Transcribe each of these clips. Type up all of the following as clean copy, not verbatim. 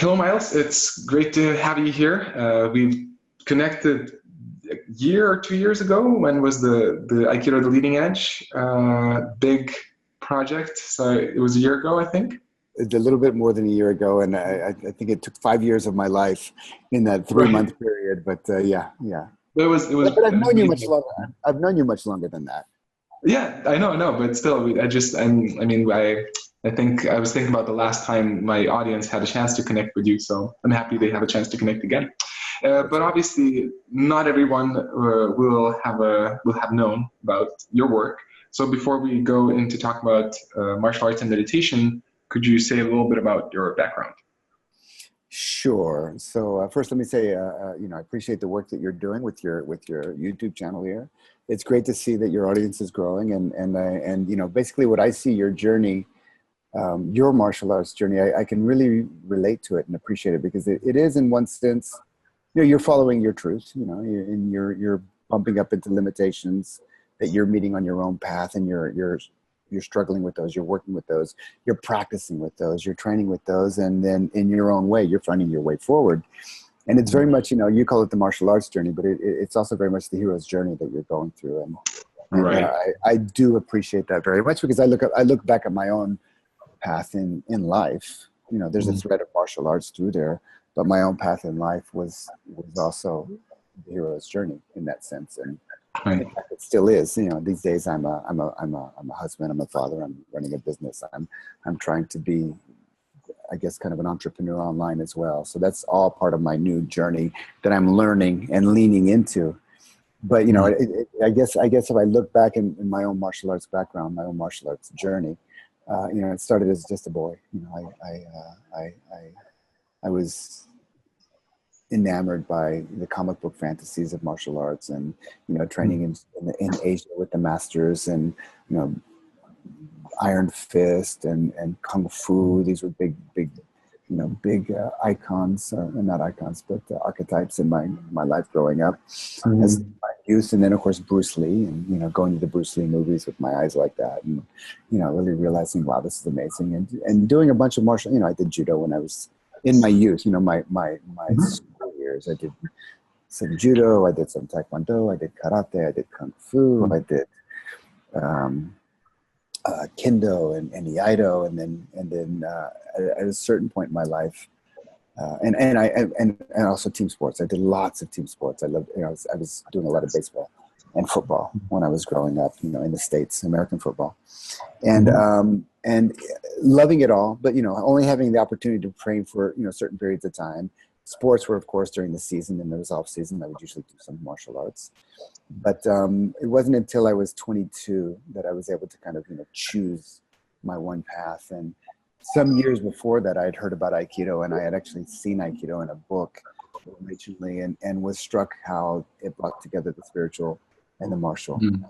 Hello, Miles. It's great to have you here. We've connected a year or 2 years ago. When was the Aikido the Leading Edge big project? So it was a year ago, I think. It's a little bit more than a year ago, and I think it took 5 years of my life in that 3 month Right. period. But yeah. It was But I've known you much amazing. longer. I've known you much longer than that. Yeah, I know, but still, I think I was thinking about the last time my audience had a chance to connect with you, so I'm happy they have a chance to connect again. For But sure. obviously, not everyone will have known about your work. So before we go into talk about martial arts and meditation, could you say a little bit about your background? Sure. So first, let me say, I appreciate the work that you're doing with your YouTube channel here. It's great to see that your audience is growing, and basically what I see your journey, your martial arts journey, I can really relate to it and appreciate it because it is in one sense, you're following your truth, and you're bumping up into limitations that you're meeting on your own path, and you're struggling with those, you're working with those, you're practicing with those, you're training with those, and then in your own way, you're finding your way forward. And it's very much, you call it the martial arts journey, but it's also very much the hero's journey that you're going through. And Right. I do appreciate that very much because I look back at my own path in life. There's a Mhm. thread of martial arts through there, but my own path in life was also the hero's journey in that sense. And in Right. fact, it still is. These days I'm a husband, I'm a father, I'm running a business. I'm trying to be, I guess, kind of an entrepreneur online as well. So that's all part of my new journey that I'm learning and leaning into. But Mhm. I guess if I look back in my own martial arts background, my own martial arts journey, it started as just a boy. I was enamored by the comic book fantasies of martial arts, and training in Asia with the masters, and you know Iron Fist and Kung Fu. These were big big icons, not icons, but archetypes in my life growing up as Mhm. my youth. And then of course Bruce Lee, and going to the Bruce Lee movies with my eyes like that, and really realizing, wow, this is amazing, and doing a bunch of martial. I did judo when I was in my youth. My Mhm. school years. I did some judo, I did some taekwondo, I did karate, I did kung fu, I did um, kendo and iaido, and then at a certain point in my life, and also team sports. I did lots of team sports. I loved, I was doing a lot of baseball and football when I was growing up, in the States, American football, and Mhm. loving it all. But only having the opportunity to train for certain periods of time. Sports were, of course, during the season, and there was off season. I would usually do some martial arts, but it wasn't until I was 22 that I was able to kind of choose my one path. And some years before that, I had heard about Aikido, and I had actually seen Aikido in a book originally, and was struck how it brought together the spiritual and the martial Mhm.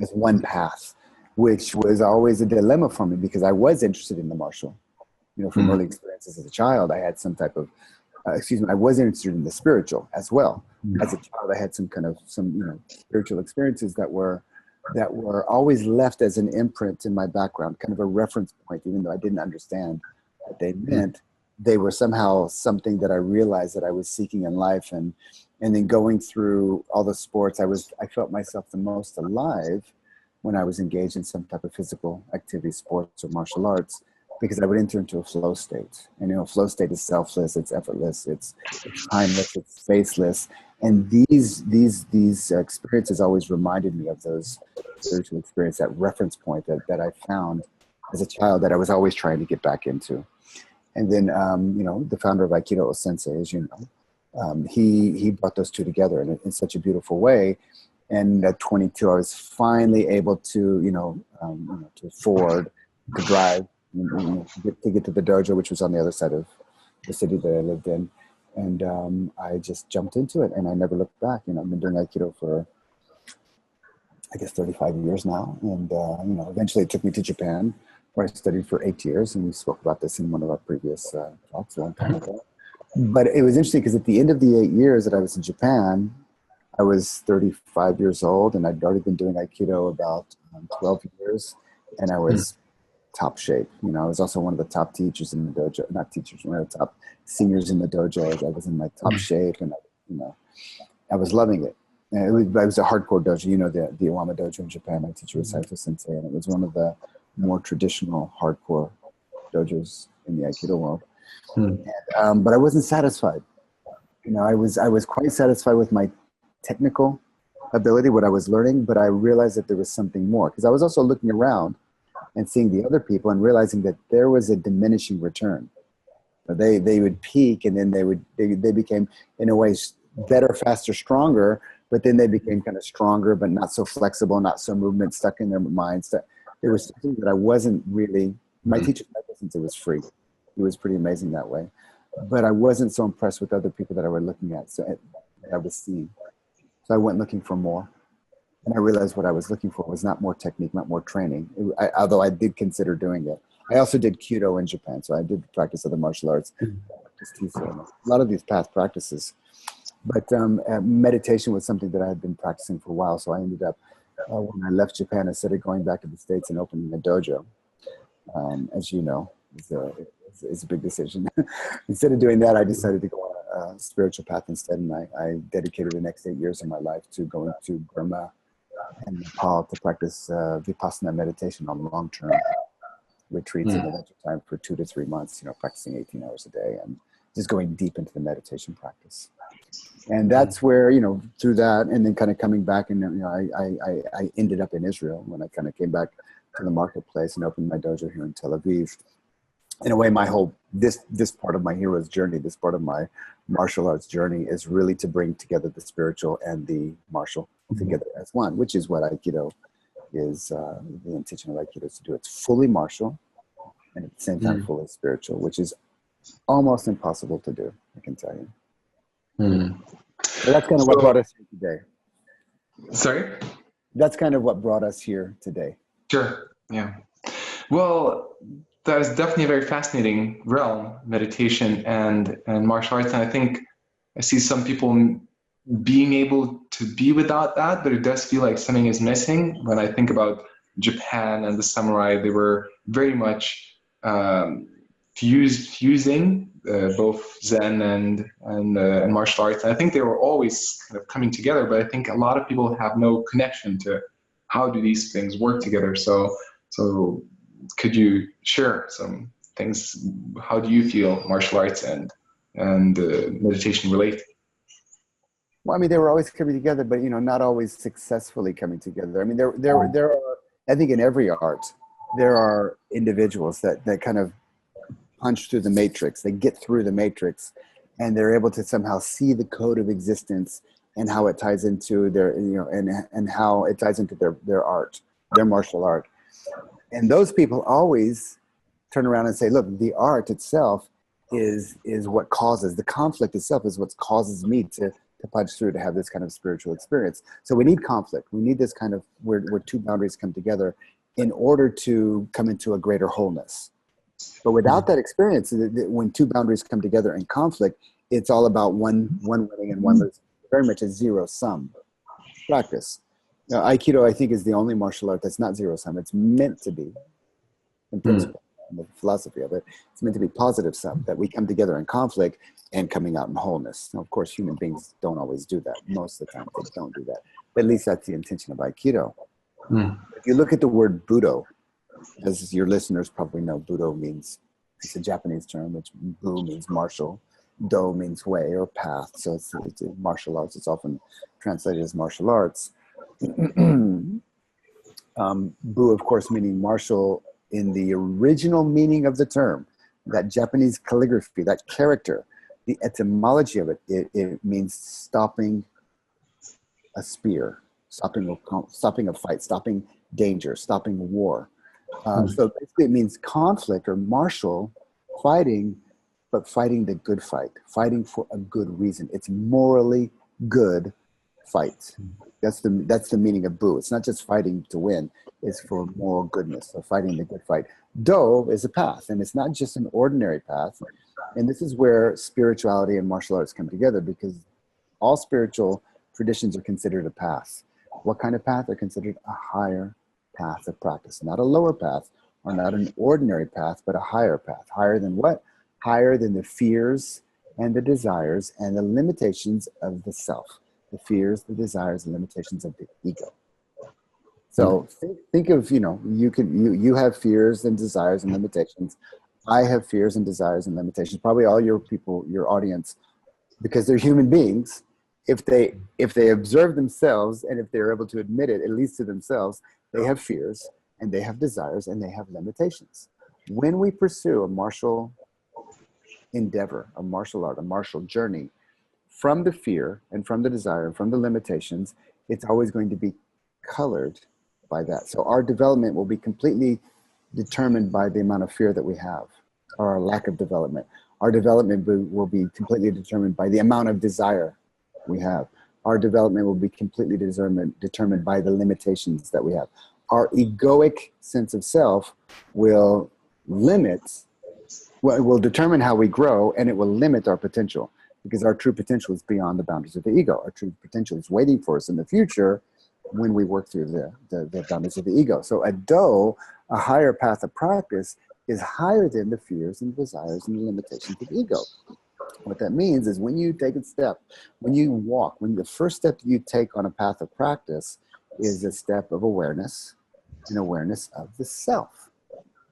as one path, which was always a dilemma for me because I was interested in the martial. From early Mhm. experiences as a child, I had some type of, I was interested in the spiritual as well. As a child, I had some spiritual experiences that were always left as an imprint in my background, kind of a reference point, even though I didn't understand what they meant. They were somehow something that I realized that I was seeking in life, and then going through all the sports, I felt myself the most alive when I was engaged in some type of physical activity, sports or martial arts, because I would enter into a flow state. And flow state is selfless, it's effortless, it's timeless, it's spaceless. And these experiences always reminded me of those spiritual experience, that reference point that I found as a child that I was always trying to get back into. And then the founder of Aikido, Sensei, as you know, he brought those two together in such a beautiful way. And at 22, I was finally able to to afford to drive, to get to the dojo, which was on the other side of the city that I lived in. And I just jumped into it, and I never looked back. I've been doing Aikido for, I guess, 35 years now. And eventually it took me to Japan, where I studied for 8 years, and we spoke about this in one of our previous talks a long time ago. But it was interesting because at the end of the 8 years that I was in Japan, I was 35 years old, and I'd already been doing Aikido about 12 years. And I Mhm. was top shape. You know, I was also one of the top teachers in the dojo, not teachers, one of the top seniors in the dojo. I was in my top shape, and you know, I was loving it. And it was a hardcore dojo. You know, the Iwama dojo in Japan. My teacher was Saito Sensei, and it was one of the more traditional hardcore dojos in the Aikido world. But I wasn't satisfied. You know, I was quite satisfied with my technical ability, what I was learning, but I realized that there was something more, because I was also looking around and seeing the other people and realizing that there was a diminishing return. They would peak, and then they became, in a way, better, faster, stronger, but then they became kind of stronger, but not so flexible, not so movement, stuck in their minds. That there was something that I wasn't really, my teacher, since it was free, it was pretty amazing that way. But I wasn't so impressed with other people that I were looking at, so I was seeing. So I went looking for more. And I realized what I was looking for was not more technique, not more training, although I did consider doing it. I also did Kyudo in Japan, so I did practice other martial arts, a lot of these past practices. But meditation was something that I had been practicing for a while, so I ended up, when I left Japan, I started going back to the States and opening a dojo. As you know, it's a big decision. Instead of doing that, I decided to go on a spiritual path instead, and I dedicated the next 8 years of my life to going to Burma and Nepal to practice Vipassana meditation on long-term retreats in the winter time for 2 to 3 months, you know, practicing 18 hours a day and just going deep into the meditation practice. And that's where, you know, through that, and then kind of coming back, and, you know, I ended up in Israel when I kind of came back to the marketplace and opened my dojo here in Tel Aviv. In a way, my whole, this part of my hero's journey, this part of my martial arts journey is really to bring together the spiritual and the martial together as one, which is what Aikido is, the intention of Aikido is to do. It's fully martial and at the same time fully spiritual, which is almost impossible to do, I can tell you. So that's kind of what brought us here today. Sorry? That's kind of what brought us here today. Sure, yeah. Well, that is definitely a very fascinating realm, meditation and martial arts. And I think I see some people being able to be without that, but it does feel like something is missing. When I think about Japan and the samurai, they were very much fusing both Zen and martial arts. And I think they were always kind of coming together, but I think a lot of people have no connection to how do these things work together. So could you share some things? How do you feel martial arts and meditation relate? Well, I mean, they were always coming together, but, you know, not always successfully coming together. I mean, there are, I think in every art, there are individuals that kind of punch through the matrix. They get through the matrix, and they're able to somehow see the code of existence and how it ties into their, you know, and how it ties into their art, their martial art. And those people always turn around and say, look, the art itself is what causes, the conflict itself is what causes me to punch through, to have this kind of spiritual experience. So we need conflict. We need this kind of where two boundaries come together in order to come into a greater wholeness. But without that experience, when two boundaries come together in conflict, it's all about one winning and one losing. Very much a zero-sum practice. Now, Aikido, I think, is the only martial art that's not zero-sum. It's meant to be, in principle, and the philosophy of it, it's meant to be positive sum, that we come together in conflict and coming out in wholeness. Now, of course, human beings don't always do that. Most of the time, they don't do that. But at least that's the intention of Aikido. If you look at the word Budo, as your listeners probably know, Budo means, it's a Japanese term, which Bu means martial, Do means way or path. So it's martial arts. It's often translated as martial arts. Bu, of course, meaning martial in the original meaning of the term, that Japanese calligraphy, that character, the etymology of it, it means stopping a spear, stopping a fight, stopping danger, stopping war. So basically it means conflict or martial fighting, but fighting the good fight, fighting for a good reason. It's morally good fight. That's the meaning of Bu. It's not just fighting to win, it's for moral goodness, so fighting the good fight. Do is a path, and it's not just an ordinary path. And this is where spirituality and martial arts come together, because all spiritual traditions are considered a path. What kind of path? They're considered a higher path of practice, not a lower path are not an ordinary path, but a higher path. Higher than what? Higher than the fears and the desires and the limitations of the self. The fears, the desires, and limitations of the ego. So think of, you have fears and desires and limitations. I have fears and desires and limitations. Probably all your people, your audience, because they're human beings. If they observe themselves and if they're able to admit it, at least to themselves, they have fears and they have desires and they have limitations. When we pursue a martial endeavor, a martial art, a martial journey, from the fear and from the desire and from the limitations, it's always going to be colored by that. So our development will be completely determined by the amount of fear that we have, or our lack of development. Our development will be completely determined by the amount of desire we have. Our development will be completely determined by the limitations that we have. Our egoic sense of self will determine how we grow, and it will limit our potential, because our true potential is beyond the boundaries of the ego. Our true potential is waiting for us in the future when we work through the boundaries of the ego. So a higher path of practice, is higher than the fears and desires and the limitations of ego. What that means is when you take a step, when you walk, when the first step you take on a path of practice is a step of awareness, and awareness of the self.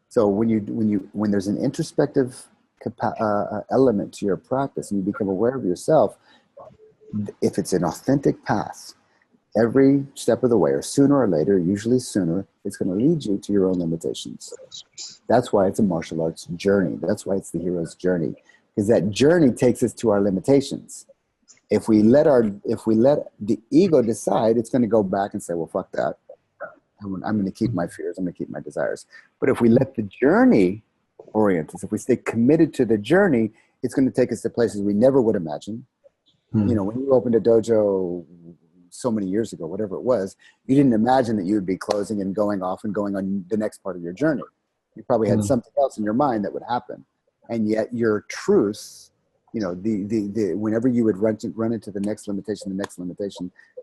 So when there's an introspective element to your practice and you become aware of yourself, if it's an authentic path, every step of the way, or sooner or later, usually sooner, it's going to lead you to your own limitations. That's why it's a martial arts journey. That's why it's the hero's journey, because that journey takes us to our limitations. If we let the ego decide, it's going to go back and say, well, fuck that. I'm going to keep my fears. I'm going to keep my desires. But if we let the journey orient us, if we stay committed to the journey, it's going to take us to places we never would imagine. When you opened a dojo so many years ago, whatever it was, you didn't imagine that you would be closing and going off and going on the next part of your journey. You probably had something else in your mind that would happen. And yet your truths, whenever you would run into the next limitation,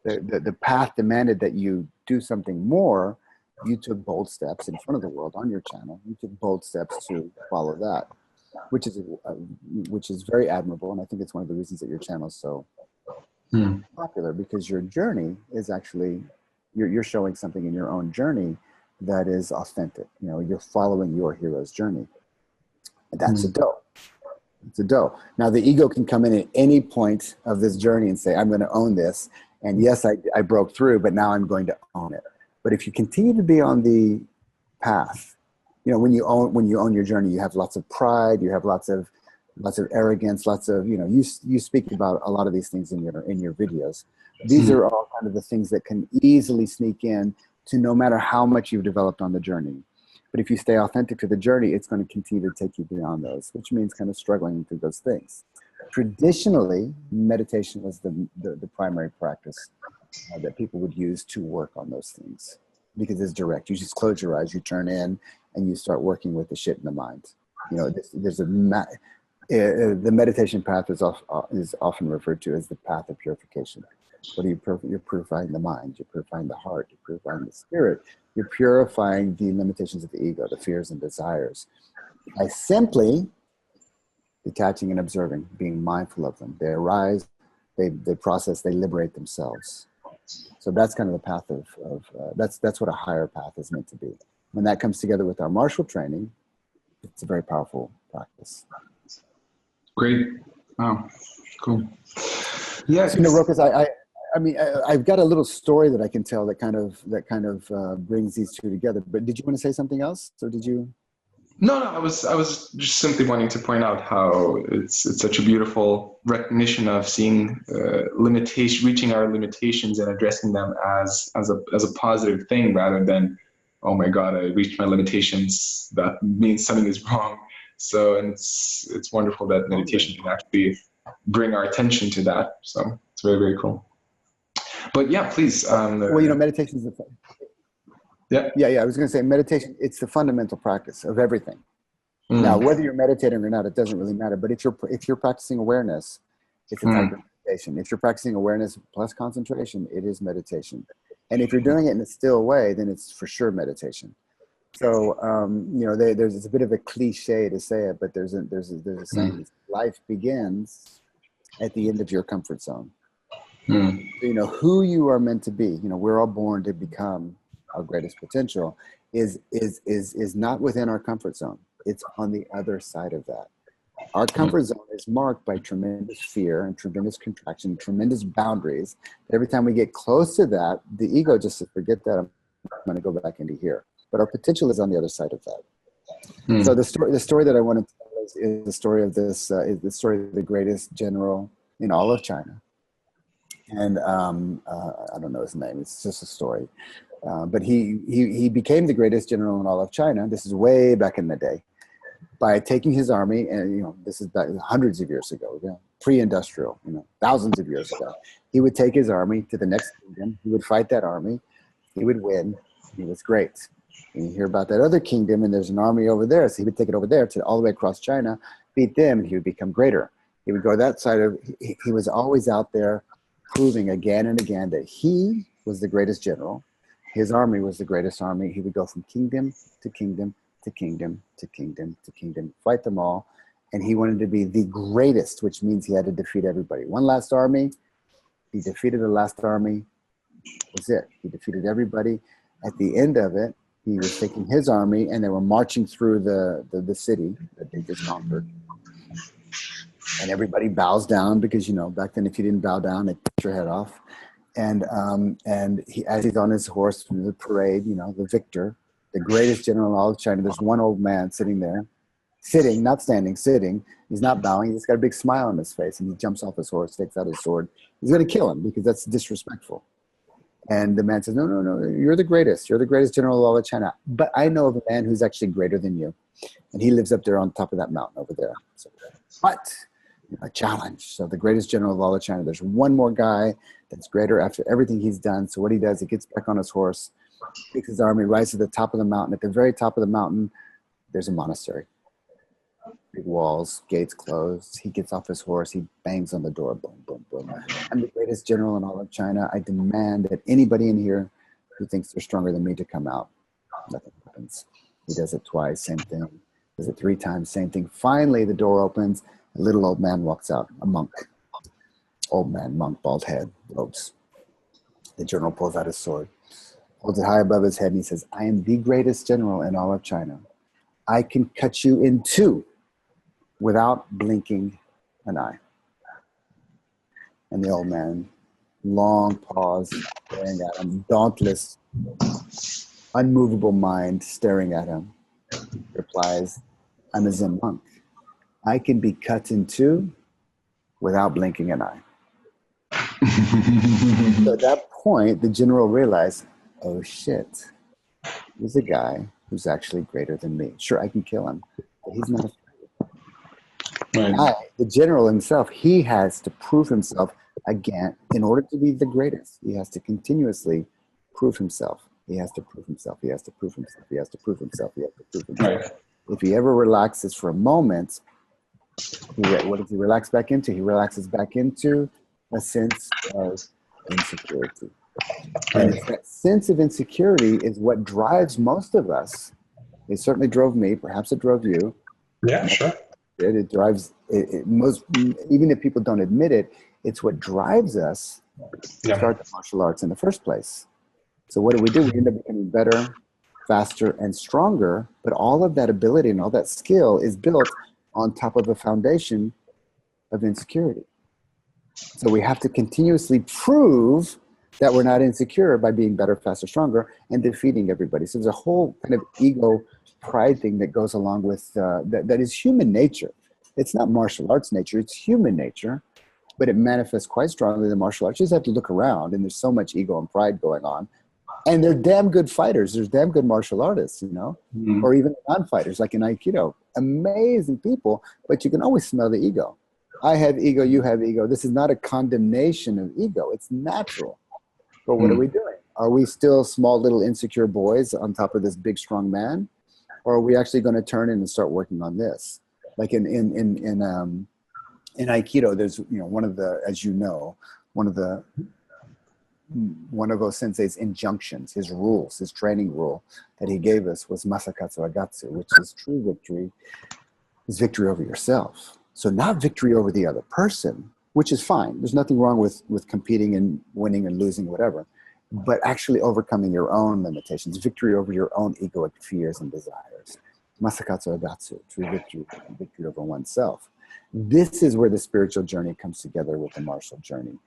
the path demanded that you do something more. You took bold steps in front of the world on your channel. You took bold steps to follow that, which is very admirable. And I think it's one of the reasons that your channel is so popular, because your journey is actually, you're showing something in your own journey that is authentic. You're following your hero's journey. And that's a dough. It's a dough. Now the ego can come in at any point of this journey and say, I'm going to own this. And yes, I broke through, but now I'm going to own it. But if you continue to be on the path, when you own your journey, you have lots of pride, you have lots of arrogance, lots of, you speak about a lot of these things in your videos. These are all kind of the things that can easily sneak in to no matter how much you've developed on the journey. But if you stay authentic to the journey, it's going to continue to take you beyond those, which means kind of struggling through those things. Traditionally, meditation was the primary practice that people would use to work on those things, because it's direct. You just close your eyes, you turn in, and you start working with the shit in the mind. The meditation path is often referred to as the path of purification. What are you're purifying the mind, you're purifying the heart, you're purifying the spirit, you're purifying the limitations of the ego, the fears and desires, by simply detaching and observing, being mindful of them. They arise, they process, they liberate themselves. So that's kind of the path that's what a higher path is meant to be. When that comes together with our martial training, it's a very powerful practice. Great. Wow. Cool. Yeah. So, Rokas, I've got a little story that I can tell that kind of brings these two together. But did you want to say something else? So did you? No, I was just simply wanting to point out how it's such a beautiful recognition of seeing reaching our limitations and addressing them as a positive thing, rather than, oh my God, I reached my limitations, that means something is wrong. So, and it's wonderful that meditation can actually bring our attention to that. So it's very, very cool. But yeah, please. Meditation is I was going to say meditation. It's the fundamental practice of everything. Now, whether you're meditating or not, it doesn't really matter. But if you're practicing awareness, it's a type of meditation. If you're practicing awareness plus concentration, it is meditation. And if you're doing it in a still way, then it's for sure meditation. So, you know, there's it's a bit of a cliche to say it, but there's a saying: life begins at the end of your comfort zone. Mm. So, you know, who you are meant to be. You know, we're all born to become our greatest potential. Is not within our comfort zone. It's on the other side of that. Our comfort zone is marked by tremendous fear and tremendous contraction, tremendous boundaries. Every time we get close to that, the ego just says, forget that, I'm going to go back into here. But our potential is on the other side of that. Mm. So the story that I want to tell is the story of this, is the story of the greatest general in all of China. And I don't know his name, it's just a story. But he became the greatest general in all of China. This is way back in the day, by taking his army, and you know, this is back hundreds of years ago, you know, pre-industrial, you know, thousands of years ago. He would take his army to the next kingdom. He would fight that army. He would win. He was great. And you hear about that other kingdom, and there's an army over there. So he would take it over there to all the way across China, beat them, and he would become greater. He would go that side of. He was always out there, proving again and again that he was the greatest general. His army was the greatest army. He would go from kingdom to kingdom to kingdom to kingdom to kingdom, fight them all. And he wanted to be the greatest, which means he had to defeat everybody. One last army, he defeated the last army, that was it. He defeated everybody. At the end of it, he was taking his army, and they were marching through the city that they just conquered. And everybody bows down because, you know, back then if you didn't bow down, they cut your head off. And he, as he's on his horse through the parade, you know, the victor, the greatest general in all of China, there's one old man sitting there, sitting, not standing, sitting. He's not bowing. He's got a big smile on his face, and he jumps off his horse, takes out his sword. He's going to kill him because that's disrespectful. And the man says, no, no, no, you're the greatest. You're the greatest general of all of China. But I know of a man who's actually greater than you. And he lives up there on top of that mountain over there. So, but a challenge. So the greatest general of all of China, there's one more guy that's greater after everything he's done. So what he does, he gets back on his horse, takes his army, rises to the top of the mountain. At the very top of the mountain, there's a monastery. Big walls, gates closed. He gets off his horse. He bangs on the door. Boom, boom, boom. I'm the greatest general in all of China. I demand that anybody in here who thinks they're stronger than me to come out. Nothing happens. He does it twice, same thing. Does it 3 times, same thing. Finally, the door opens. A little old man walks out, a monk. Old man, monk, bald head, robes. The general pulls out his sword, holds it high above his head, and he says, I am the greatest general in all of China. I can cut you in 2 without blinking an eye. And the old man, long pause, staring at him, dauntless, unmovable mind staring at him, replies, I'm a Zen monk. I can be cut in 2 without blinking an eye. So at that point, the general realized, oh shit, he's a guy who's actually greater than me. Sure, I can kill him, but he's not afraid. Right. The general himself, he has to prove himself again. In order to be the greatest, he has to continuously prove himself. He has to prove himself. He has to prove himself. He has to prove himself. He has to prove himself. Right. If he ever relaxes for a moment, what does he relax back into? He relaxes back into a sense of insecurity. And it's that sense of insecurity is what drives most of us. It certainly drove me. Perhaps it drove you. Yeah, sure. It drives most, even if people don't admit it, it's what drives us to start the martial arts in the first place. So what do? We end up becoming better, faster, and stronger. But all of that ability and all that skill is built on top of a foundation of insecurity. So we have to continuously prove that we're not insecure by being better, faster, stronger, and defeating everybody. So there's a whole kind of ego pride thing that goes along with that is human nature. It's not martial arts nature, it's human nature, but it manifests quite strongly in martial arts. You just have to look around, and there's so much ego and pride going on. And they're damn good fighters. There's damn good martial artists, you know, or even non-fighters like in Aikido. Amazing people, but you can always smell the ego. I have ego, you have ego. This is not a condemnation of ego. It's natural. But what are we doing? Are we still small little insecure boys on top of this big strong man? Or are we actually going to turn in and start working on this? Like in Aikido, there's, you know, one of the one of Sensei's injunctions, his rules, his training rule that he gave us was Masakatsu Agatsu, which is true victory is victory over yourself. So not victory over the other person, which is fine. There's nothing wrong with competing and winning and losing, whatever, but actually overcoming your own limitations, victory over your own egoic fears and desires. Masakatsu Agatsu, true victory, victory over oneself. This is where the spiritual journey comes together with the martial journey.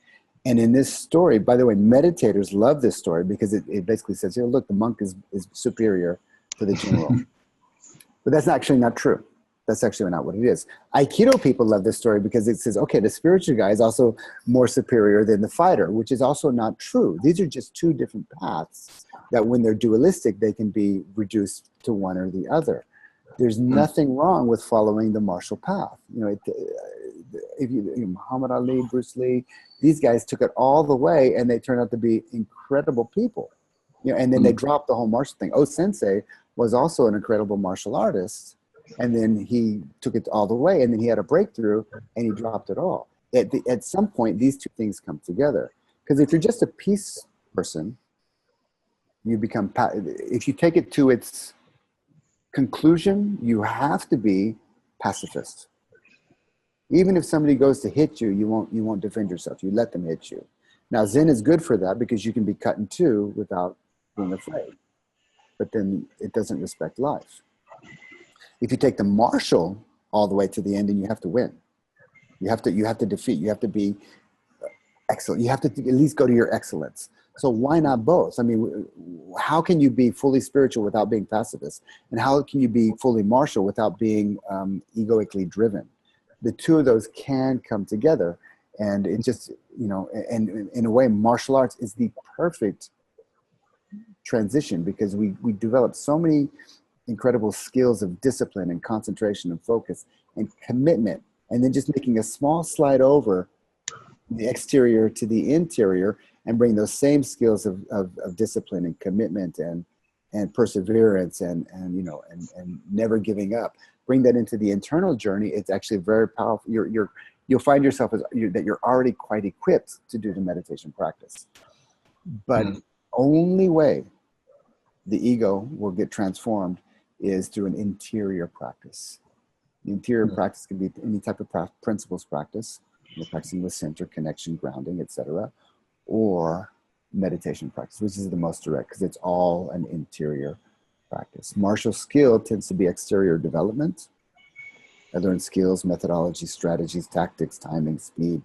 And in this story, by the way, meditators love this story because it basically says, you know, look, the monk is superior to the general. But that's actually not true. That's actually not what it is. Aikido people love this story because it says, okay, the spiritual guy is also more superior than the fighter, which is also not true. These are just two different paths that when they're dualistic, they can be reduced to one or the other. There's nothing wrong with following the martial path. You know, Muhammad Ali, Bruce Lee, these guys took it all the way and they turned out to be incredible people. You know, and then they dropped the whole martial thing. Sensei was also an incredible martial artist. And then he took it all the way and then he had a breakthrough and he dropped it all. At some point, these two things come together. Because if you're just a peace person, you become, if you take it to its conclusion, you have to be pacifist. Even if somebody goes to hit you, you won't defend yourself. You let them hit you. Now, Zen is good for that because you can be cut in two without being afraid. But then it doesn't respect life. If you take the martial all the way to the end, and you have to win. You have to defeat. You have to be excellent. You have to at least go to your excellence. So why not both? I mean, how can you be fully spiritual without being pacifist? And how can you be fully martial without being egoically driven? The two of those can come together. And it just, you know, and in a way, martial arts is the perfect transition because we develop so many incredible skills of discipline and concentration and focus and commitment. And then just making a small slide over the exterior to the interior and bring those same skills of discipline and commitment and perseverance and never giving up. Bring that into the internal journey. It's actually very powerful. You'll find yourself that you're already quite equipped to do the meditation practice. But only way the ego will get transformed is through an interior practice. The interior practice can be any type of principles practice, practicing with center, connection, grounding, etc., or meditation practice, which is the most direct because it's all an interior practice. Martial skill tends to be exterior development. I learned skills, methodology, strategies, tactics, timing, speed,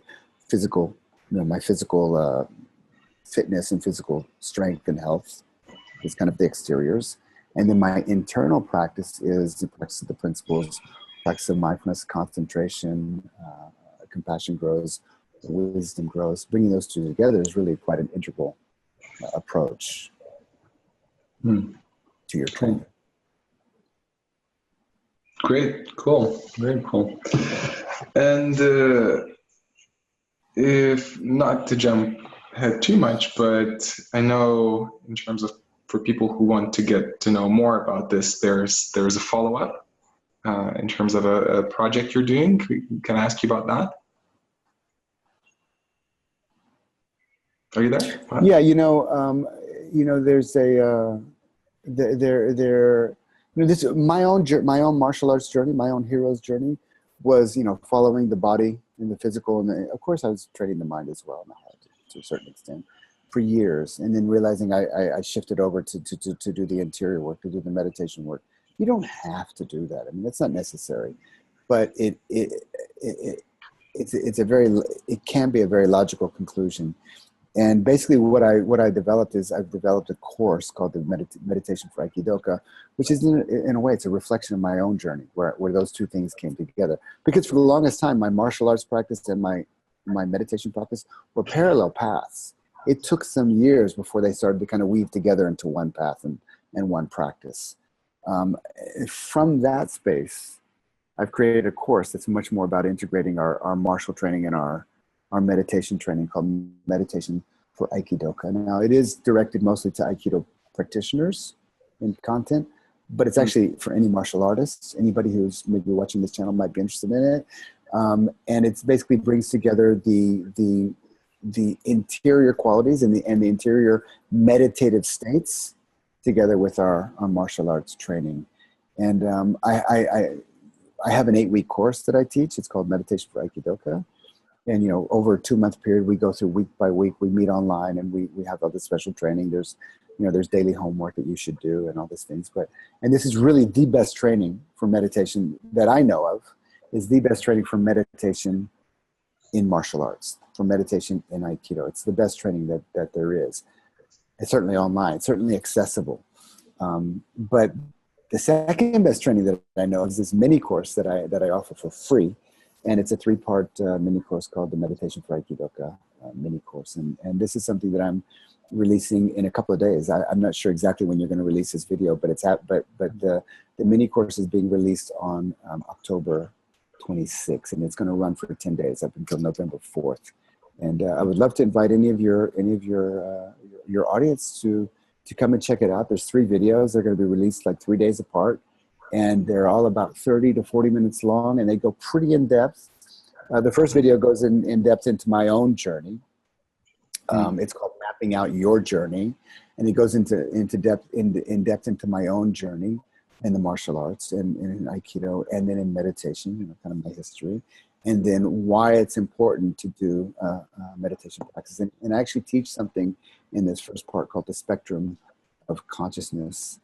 physical, my physical fitness and physical strength and health is kind of the exteriors. And then my internal practice is the practice of the principles, practice of mindfulness, concentration, compassion grows, wisdom grows. Bringing those two together is really quite an integral approach to your training. Great, cool, very cool. And if not to jump ahead too much, but I know in terms of for people who want to get to know more about this, there's a follow-up in terms of a project you're doing. Can I ask you about that? Are you there? What? Yeah, there's this my own martial arts journey, my own hero's journey was, following the body and the physical, and of course I was training the mind as well, to a certain extent, for years, and then realizing I shifted over to do the interior work, to do the meditation work. You don't have to do that. I mean, that's not necessary, but it can be a very logical conclusion. And basically what I developed is I've developed a course called the Meditation for Aikidoka, which is in a way, it's a reflection of my own journey where those two things came together. Because for the longest time, my martial arts practice and my meditation practice were parallel paths. It took some years before they started to kind of weave together into one path and one practice. From that space, I've created a course that's much more about integrating our martial training and our meditation training called Meditation for Aikidoka. Now, it is directed mostly to Aikido practitioners in content, but it's actually for any martial artists. Anybody who's maybe watching this channel might be interested in it. And it basically brings together the the interior qualities and the interior meditative states together with our martial arts training. And I have an 8-week course that I teach. It's called Meditation for Aikidoka. And, you know, over a 2-month period, we go through week by week. We meet online and we have all this special training. There's, you know, there's daily homework that you should do and all these things. And this is really the best training for meditation that I know of, is the best training for meditation in martial arts, for meditation in Aikido. It's the best training that there is. It's certainly online, certainly accessible. But the second best training that I know of is this mini course that I offer for free. And it's a 3-part mini course called the Meditation for Aikidoka mini course. And this is something that I'm releasing in a couple of days. I'm not sure exactly when you're going to release this video, but the mini course is being released on October 26th, and it's going to run for 10 days up until November 4th. And I would love to invite any of your audience to come and check it out. There's 3 videos. They're going to be released like 3 days apart, and they're all about 30 to 40 minutes long, and they go pretty in depth. The first video goes in depth into my own journey. It's called Mapping Out Your Journey, and it goes into depth into my own journey in the martial arts and in Aikido, and then in meditation, you know, kind of my history, and then why it's important to do meditation practice. And I actually teach something in this first part called the spectrum of consciousness,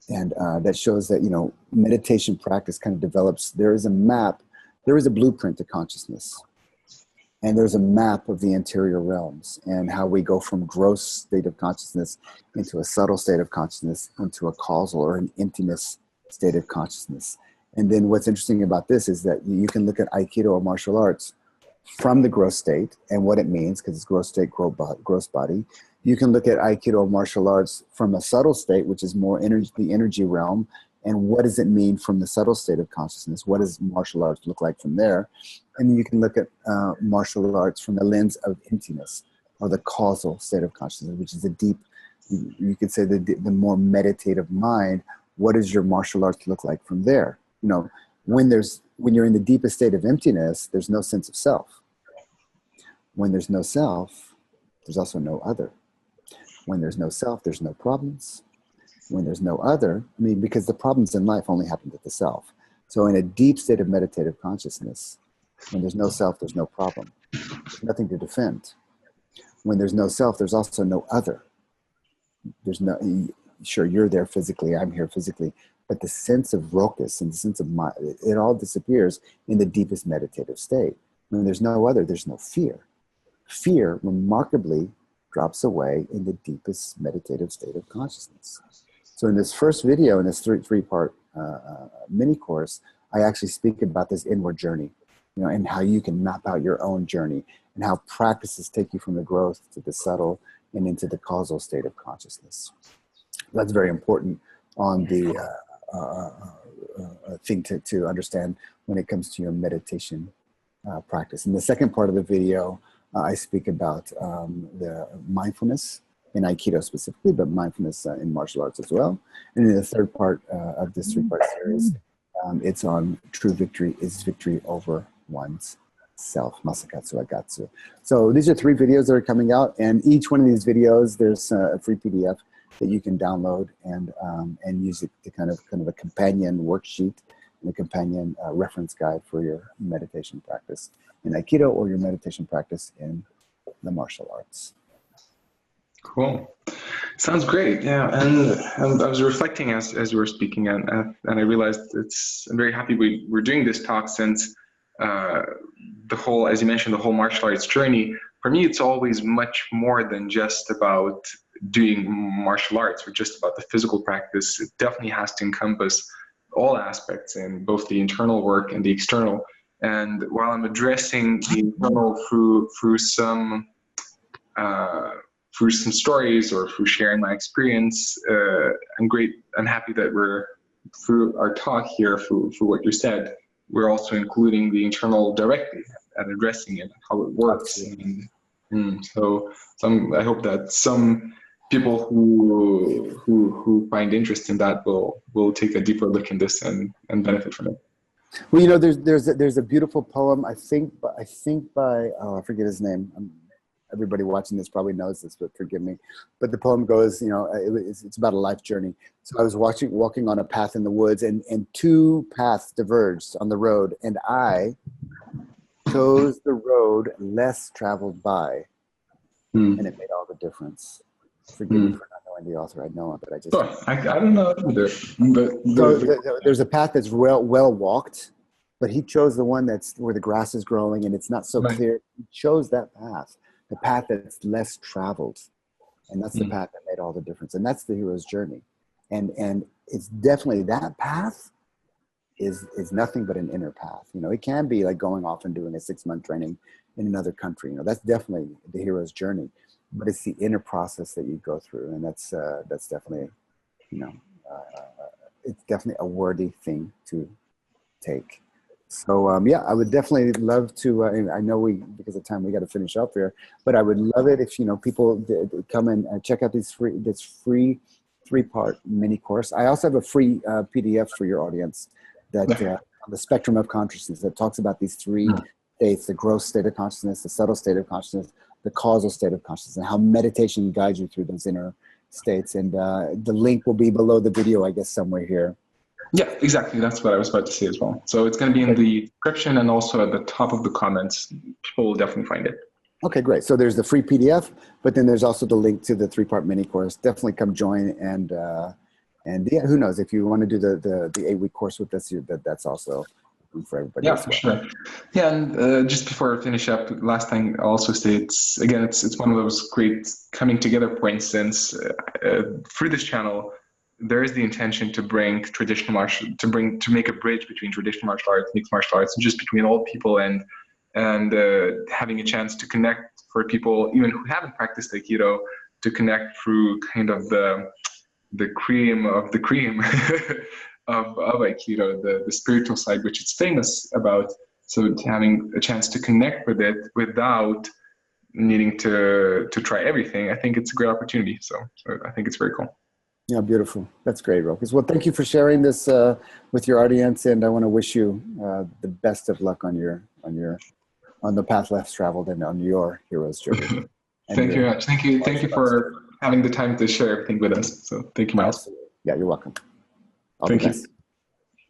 and that shows that, you know, meditation practice kind of develops. There is a map, there is a blueprint to consciousness. And there's a map of the interior realms and how we go from gross state of consciousness into a subtle state of consciousness, into a causal or an emptiness state of consciousness. And then what's interesting about this is that you can look at Aikido or martial arts from the gross state and what it means, because it's gross state, gross body. You can look at Aikido or martial arts from a subtle state, which is more the energy realm. And what does it mean from the subtle state of consciousness? What does martial arts look like from there? And you can look at martial arts from the lens of emptiness, or the causal state of consciousness, which is the deep, you could say the more meditative mind. What does your martial arts look like from there? You know, when you're in the deepest state of emptiness, there's no sense of self. When there's no self, there's also no other. When there's no self, there's no problems. When there's no other, I mean, because the problems in life only happen with the self. So in a deep state of meditative consciousness, when there's no self, there's no problem. There's nothing to defend. When there's no self, there's also no other. There's no, sure, you're there physically, I'm here physically, but the sense of locus and the sense of mind, it all disappears in the deepest meditative state. When there's no other, there's no fear. Fear remarkably drops away in the deepest meditative state of consciousness. So in this first video, in this three-part mini course, I actually speak about this inward journey, you know, and how you can map out your own journey, and how practices take you from the growth to the subtle and into the causal state of consciousness. That's very important on the thing to understand when it comes to your meditation practice. In the second part of the video, I speak about the mindfulness in Aikido specifically, but mindfulness in martial arts as well. And in the third part of this 3-part series, it's on true victory is victory over one's self, Masakatsu Agatsu. So these are 3 videos that are coming out, and each one of these videos, there's a free PDF that you can download and use it to kind of a companion worksheet and a companion reference guide for your meditation practice in Aikido or your meditation practice in the martial arts. Cool. Sounds great. Yeah. And I was reflecting as you were speaking, and I realized I'm very happy we're doing this talk, since the whole, as you mentioned, the whole martial arts journey, for me, it's always much more than just about doing martial arts or just about the physical practice. It definitely has to encompass all aspects, in both the internal work and the external. And while I'm addressing the internal through some stories or through sharing my experience, I'm happy that we're, through our talk here, through what you said, we're also including the internal directly and addressing it, how it works. So I hope that some people who find interest in that will take a deeper look in this and benefit from it. Well, you know, there's a beautiful poem, I think by I forget his name. everybody watching this probably knows this, but forgive me. But the poem goes, it's about a life journey. So I was walking on a path in the woods, and two paths diverged on the road, and I chose the road less traveled by, and it made all the difference. Forgive me for not knowing the author. I know him, but I just... I don't know either. There's a path that's well walked, but he chose the one that's where the grass is growing and it's not so clear. He chose that path, the path that's less traveled, and that's the path that made all the difference. And that's the hero's journey, and it's definitely that path is nothing but an inner path. It can be like going off and doing a 6-month training in another country. That's definitely the hero's journey, but it's the inner process that you go through, and that's definitely, it's definitely a worthy thing to take. So I would definitely love to. I know because of time we got to finish up here, but I would love it if people come and check out this free 3-part mini course. I also have a free PDF for your audience that on the spectrum of consciousness that talks about these 3 states: the gross state of consciousness, the subtle state of consciousness, the causal state of consciousness, and how meditation guides you through those inner states. And the link will be below the video, I guess, somewhere here. Yeah, exactly. That's what I was about to say as well. So it's going to be in the description and also at the top of the comments. People will definitely find it. Okay, great. So there's the free PDF, but then there's also the link to the 3-part mini course. Definitely come join, and who knows, if you want to do the 8-week course with us, that's also for everybody. Yeah, for sure. Yeah, and just before I finish up, last thing I'll also say, it's one of those great coming together points, since through this channel, there is the intention to bring to make a bridge between traditional martial arts, mixed martial arts, and just between all people, and having a chance to connect for people even who haven't practiced Aikido, to connect through kind of the cream of the cream of Aikido, the spiritual side, which it's famous about. So having a chance to connect with it without needing to try everything, I think it's a great opportunity. So I think it's very cool. Yeah, beautiful. That's great, Rokas. Well, thank you for sharing this with your audience, and I want to wish you the best of luck on the path less traveled and on your hero's journey. Thank you very much. Thank you for having the time to share everything with us. So thank you, Miles. Yeah, you're welcome. All thank the you. best.